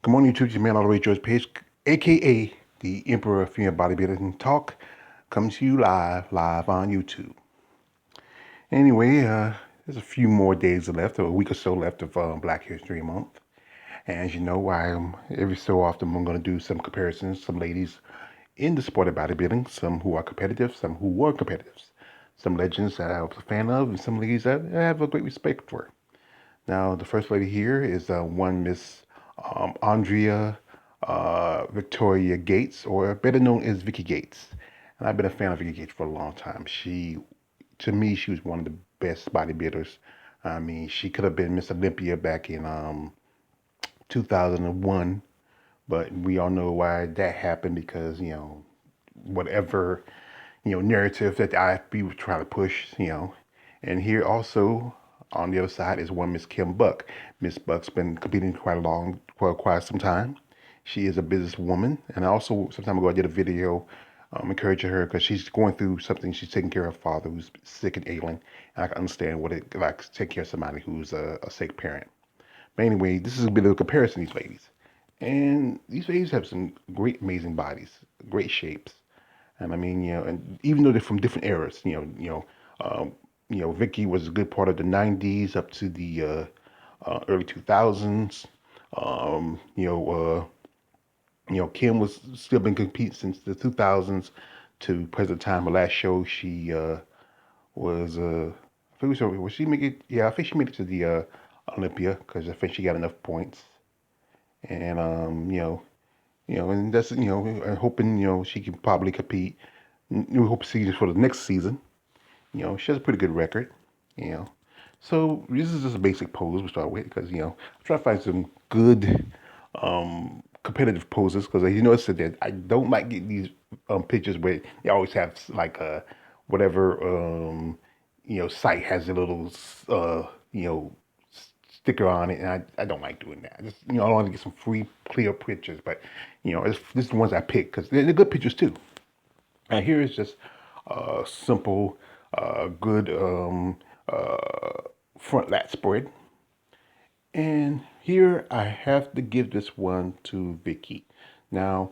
Good morning, YouTube. It's your man all the way, George Page, aka the Emperor of Female Bodybuilding Talk, comes to you live on YouTube. Anyway, there's a few more days left, or a week or so left of Black History Month. And as you know, every so often I'm going to do some comparisons, some ladies in the sport of bodybuilding, some who are competitive, some who were competitors, some legends that I was a fan of, and some ladies that I have a great respect for. Now, the first lady here is one Miss Andrea Victoria Gates, or better known as Vickie Gates. And I've been a fan of Vickie Gates for a long time. To me, she was one of the best bodybuilders. I mean, she could have been Miss Olympia back in 2001, but we all know why that happened because, whatever, narrative that the IFB was trying to push, And here also on the other side is one Miss Kim Buck. Miss Buck's been competing for quite some time. She is a businesswoman, and I also some time ago I did a video encouraging her because she's going through something. She's taking care of her father who's sick and ailing, and I can understand what it like to take care of somebody who's a sick parent. But anyway, this is a bit of a comparison of these ladies, and these ladies have some great, amazing bodies, great shapes. And I mean, and even though they're from different eras, Vickie was a good part of the '90s up to the early 2000s. Um, you know, uh, Kim was still been competing since the 2000s to present time. Her last show, she was, I think was she make it? Yeah, I think she made it to the Olympia because I think she got enough points. And and that's and hoping she can probably compete. We hope to see this for the next season. She has a pretty good record. You know, so this is just a basic pose we start with because I'm trying to find some good competitive poses because I said that I don't like getting these pictures where they always have like whatever site has a little sticker on it, and I don't like doing that. I want to get some free clear pictures, but this is the ones I pick because they're good pictures too. And here is just simple, good front lat spread. And here I have to give this one to Vickie. Now,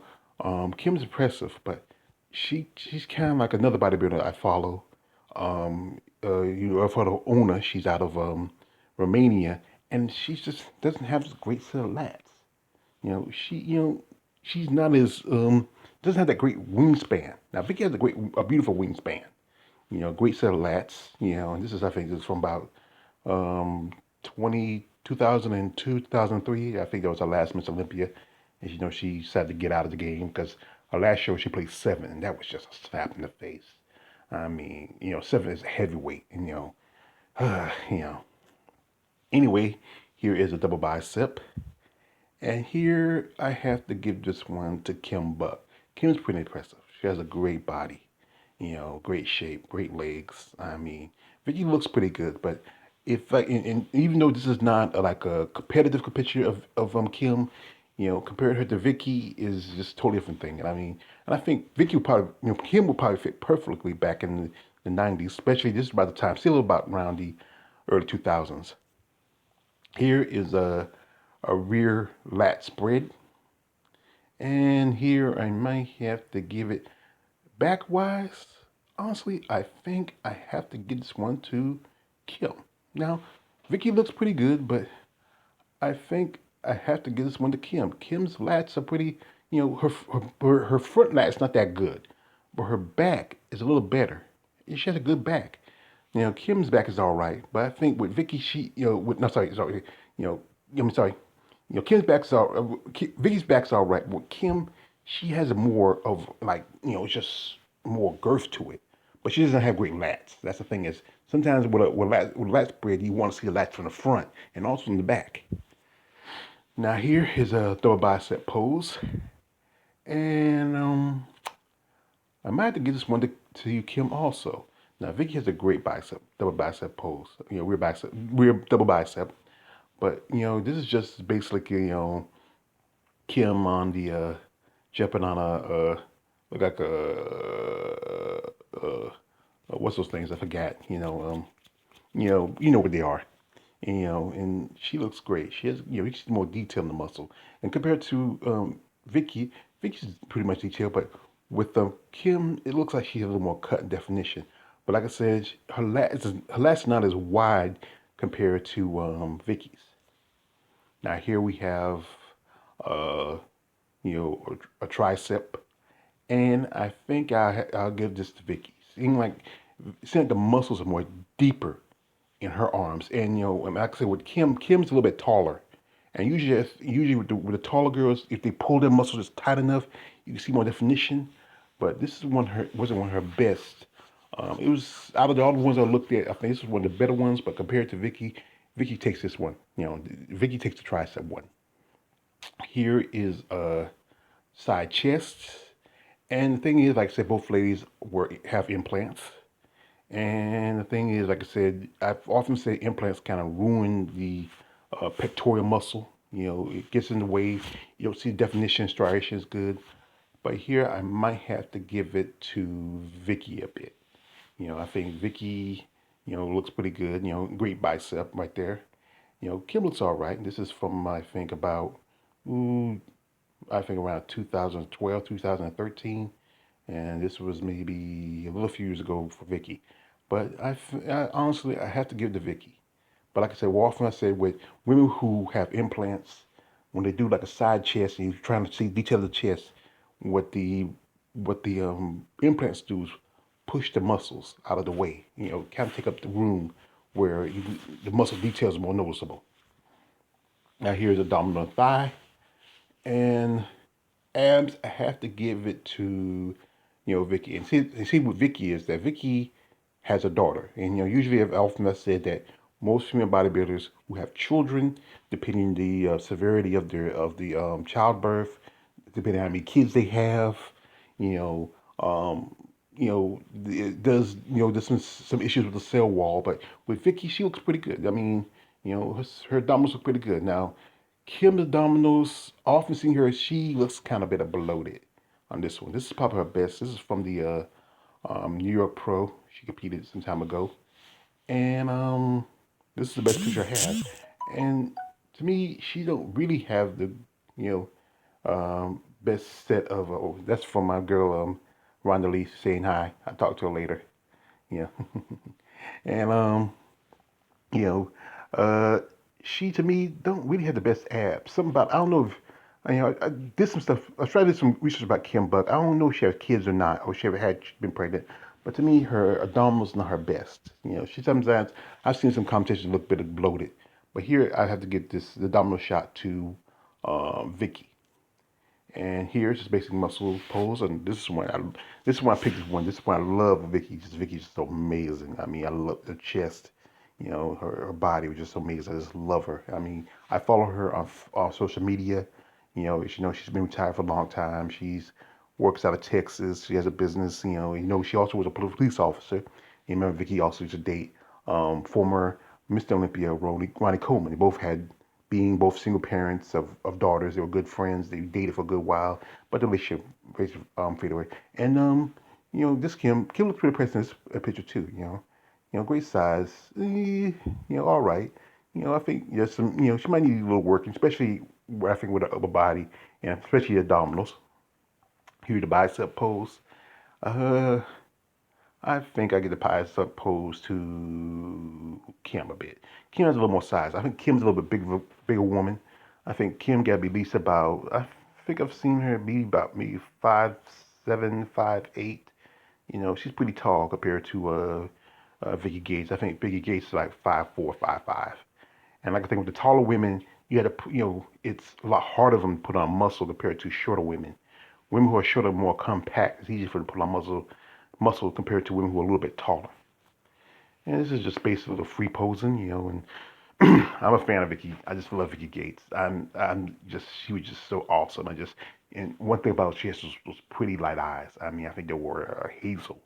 Kim's impressive, but she's kind of like another bodybuilder I follow. I follow Ona. She's out of Romania, and she just doesn't have this great set of lats. She's not as doesn't have that great wingspan. Now Vickie has a beautiful wingspan. Great set of lats. And this is I think this is from about um 2002, 2003. I think that was her last Miss Olympia, and she decided to get out of the game because her last show she played seven, and that was just a slap in the face. I mean, seven is a heavyweight, and you know. Anyway, here is a double bicep. And here I have to give this one to Kim Buck. Kim's pretty impressive. She has a great body, great shape, great legs. I mean, Vickie looks pretty good, but if like, and even though this is not like a competitive picture of Kim, comparing her to Vickie is just a totally different thing. And I mean, and I think Vickie would probably, Kim would probably fit perfectly back in the '90s, especially this is about the time, still about around the early 2000s. Here is a rear lat spread. And here I might have to give it back wise. Honestly, I think I have to give this one to Kim. Now, Vickie looks pretty good, but I think I have to give this one to Kim. Kim's lats are pretty, her front lat's not that good, but her back is a little better. She has a good back. Kim's back is all right, but I think with Vickie, no, sorry, I'm sorry, Kim's back's all, Vickie's back's all right. With Kim, she has more of like, just more girth to it, but she doesn't have great lats. That's the thing is sometimes with lat spread, you want to see the lats from the front and also from the back. Now here is a double bicep pose, and I might have to give this one to you, Kim, also. Now Vickie has a great double bicep pose. Rear double bicep. But this is just basically Kim on the jumping on look like what's those things I forgot. You know what they are. and she looks great. She has, she's more detail in the muscle. And compared to Vickie, Vickie's pretty much detailed, but with Kim, it looks like she has a little more cut and definition. But like I said, her lat is not as wide compared to Vickie's. Now here we have, uh, a tricep, and I think I'll give this to Vickie. Seeing like the muscles are more deeper in her arms. And and like I said, with Kim's a little bit taller, and usually with the taller girls, if they pull their muscles just tight enough, you can see more definition. But this is wasn't one of her best. It was out of all the ones I looked at, I think this was one of the better ones. But compared to Vickie, Vickie takes this one. Vickie takes the tricep one. Here is a side chest, and the thing is, like I said, both ladies have implants. And the thing is, like I said, I've often said implants kind of ruin the pectoral muscle. It gets in the way. You don't see definition, striation is good. But here I might have to give it to Vickie a bit. I think Vickie, looks pretty good. Great bicep right there. Kim looks all right. This is from, ooh, I think around 2012, 2013. And this was maybe a little few years ago for Vickie. But honestly, I have to give it to Vickie. But like I said, well, often I say with women who have implants, when they do like a side chest and you're trying to see detail of the chest, what the implants do is push the muscles out of the way. Kind of take up the room where the muscle details are more noticeable. Now here's abdominal thigh, and abs. I have to give it to Vickie. And see what Vickie is that Vickie has a daughter, and usually I've often said that most female bodybuilders who have children, depending the severity of the childbirth, depending on how many kids they have, you know, um, it does there's some issues with the cell wall, but with Vickie, she looks pretty good. I mean, her abdominals look pretty good. Now, Kim's abdominals, I often seen her, she looks kind of a bit bloated on this one. This is probably her best. This is from the New York Pro. She competed some time ago, and this is the best picture I have. And to me, she don't really have the you best set of. Oh, that's from my girl Rhonda Lee saying hi. I'll talk to her later. Yeah, and you know, uh, she to me don't really have the best abs. Something about I don't know if I did some stuff. I tried to do some research about Kim Buck. I don't know if she has kids or not, or she ever had been pregnant. But to me, her abdominals not her best. She sometimes I've seen some competitions look a bit bloated. But here I have to give the abdominal shot to Vickie. And here's just basic muscle pose, and this is why I picked this one. This is why I love Vickie. Just Vickie's just so amazing. I mean, I love the chest. Her body was just so amazing. I just love her. I mean, I follow her on social media. She's been retired for a long time. She's works out of Texas. She has a business. She also was a police officer. You remember Vickie also used to date former Mr. Olympia Ronnie Coleman. They both had being both single parents of daughters. They were good friends. They dated for a good while, but the relationship faded away. And this Kim looks pretty impressive in this picture too. Great size. All right. I think there's some. She might need a little work, especially I think with her upper body and especially the abdominals. Here the bicep pose. Uh, I think I get the bicep pose to Kim a bit. Kim has a little more size. I think Kim's a little bit bigger woman. I think Kim got to be at least about. I think I've seen her be about maybe 5'7", 5'8". She's pretty tall compared to Vickie Gates. I think Vickie Gates is like 5'4", 5'5". And like I think with the taller women, you had to, it's a lot harder for them to put on muscle compared to shorter women. Women who are shorter, more compact, it's easier for them to put on muscle compared to women who are a little bit taller. And this is just basically the free posing, and I'm a fan of Vickie. I just love Vickie Gates. She was just so awesome. And one thing about she has was pretty light eyes. I mean, I think they were hazel,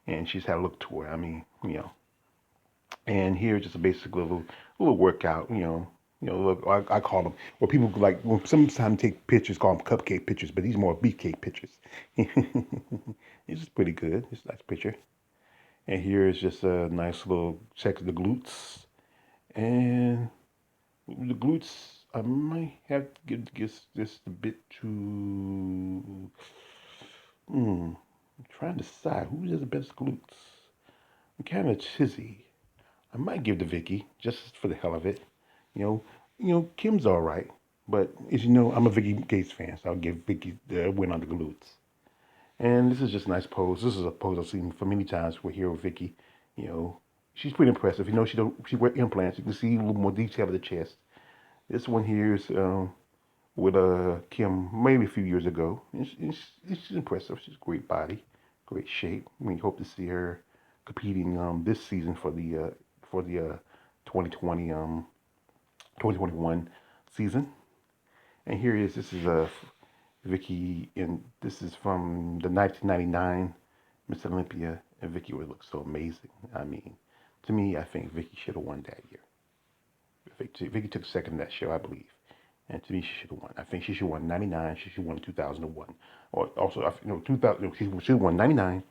and she's had a look to her. I mean, and here's just a basic little workout, look, I call them, well, people like, well, sometimes take pictures, call them cupcake pictures, but these are more beefcake pictures. It's just pretty good. It's a nice picture. And here is just a nice little check of the glutes. And the glutes, I might have to give this a bit to. I'm trying to decide who has the best glutes. I'm kind of tizzy. I might give to Vickie just for the hell of it. You know, Kim's all right, but as you know, I'm a Vickie Gates fan, so I'll give Vickie the win on the glutes. And this is just a nice pose. This is a pose I've seen for many times. We're here with Vickie. You know, she's pretty impressive. You know, she wear implants. You can see a little more detail of the chest. This one here is with Kim maybe a few years ago. She's impressive. She's a great body, great shape. We hope to see her competing this season for the 2020 2021 season. And here is this is Vickie, and this is from the 1999 Miss Olympia, and Vickie would look so amazing. I mean, to me, I think Vickie should have won that year. Vickie took second in that show, I believe. And to me, she should have won. I think she should have won 99. She should have won 2001. Or also, 2000, she should have won 99,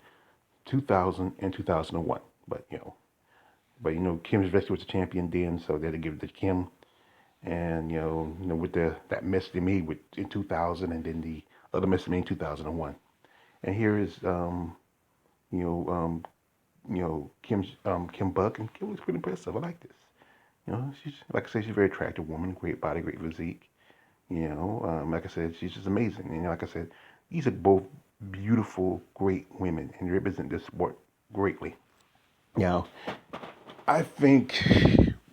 2000, and 2001. But Kim's Rescue was the champion then, so they had to give it to Kim. And with that mess they made in 2000, and then the other mess they made in 2001. And here is you know um, Kim's Kim Buck, and Kim looks pretty impressive. I like this. She's like I said, she's a very attractive woman, great body, great physique. Like I said, she's just amazing. And like I said, these are both beautiful, great women, and they represent this sport greatly. Now, I think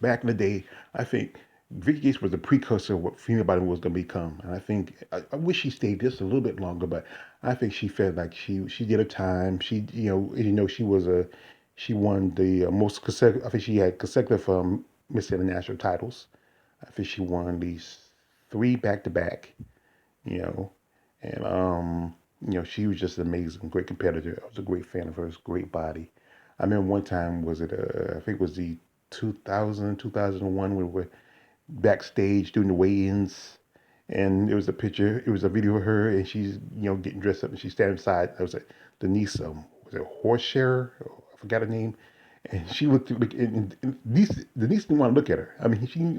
back in the day, I think Vickie Gates was the precursor of what female bodybuilding was going to become. And I wish she stayed just a little bit longer, but I think she felt like she did her time. She won the most consecutive. I think she had consecutive Miss International titles. I think she won at least three back to back. You know, and she was just amazing, great competitor. I was a great fan of hers, great body. I remember one time, I think it was the 2000, 2001, when we were backstage doing the weigh-ins, and it was a video of her, and she's, getting dressed up, and she's standing beside, it was like Denise, was it Horseshare? I forgot her name. And she looked like, and Denise didn't want to look at her. I mean, she's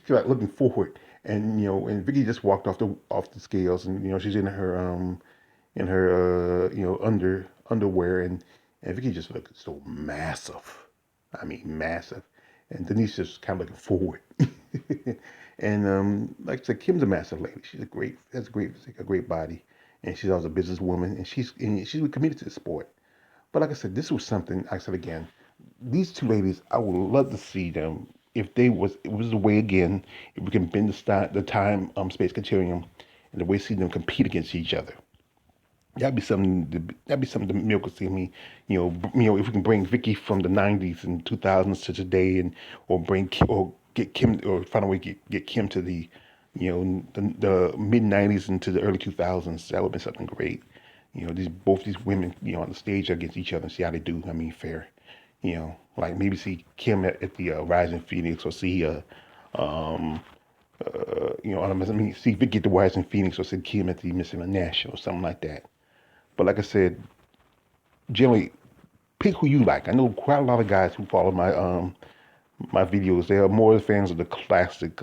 like looking forward, and Vickie just walked off the scales, and she's in her underwear, and Vickie just looked so massive. I mean, massive. And Denise just kind of looking forward. And like I said, Kim's a massive lady. Has a great body, and she's also a businesswoman, and she's committed to the sport. But like I said, this was something. I said again, these two ladies, I would love to see them if it was a way again, if we can bend the time space continuum, and the way see them compete against each other. That'd be something to milk see me. If we can bring Vickie from the '90s and 2000s to today, or get Kim, or find a way to get Kim to the mid '90s into the early 2000s. That would be something great. Both these women, on the stage against each other and see how they do. I mean, fair. Like maybe see Kim at the Rising Phoenix, or see see Vickie at the Rising Phoenix, or see Kim at the Miss International, or something like that. But like I said, generally pick who you like. I know quite a lot of guys who follow my videos. They are more fans of the classic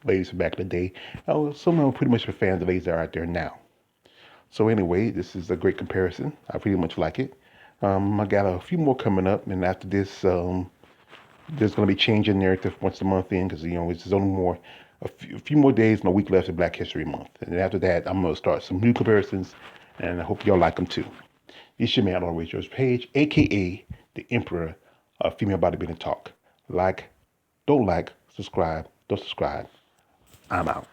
ladies from back in the day. Some of them are pretty much fans of the ladies that are out there now. So anyway, this is a great comparison. I pretty much like it. I got a few more coming up, and after this, there's going to be changing narrative once a month in, because it's only a few more days and a week left of Black History Month. And after that, I'm going to start some new comparisons, and I hope y'all like them too. It's your man, Always Yours Page, aka the Emperor of Female Bodybuilding Talk. Like, don't subscribe, don't subscribe. I'm out.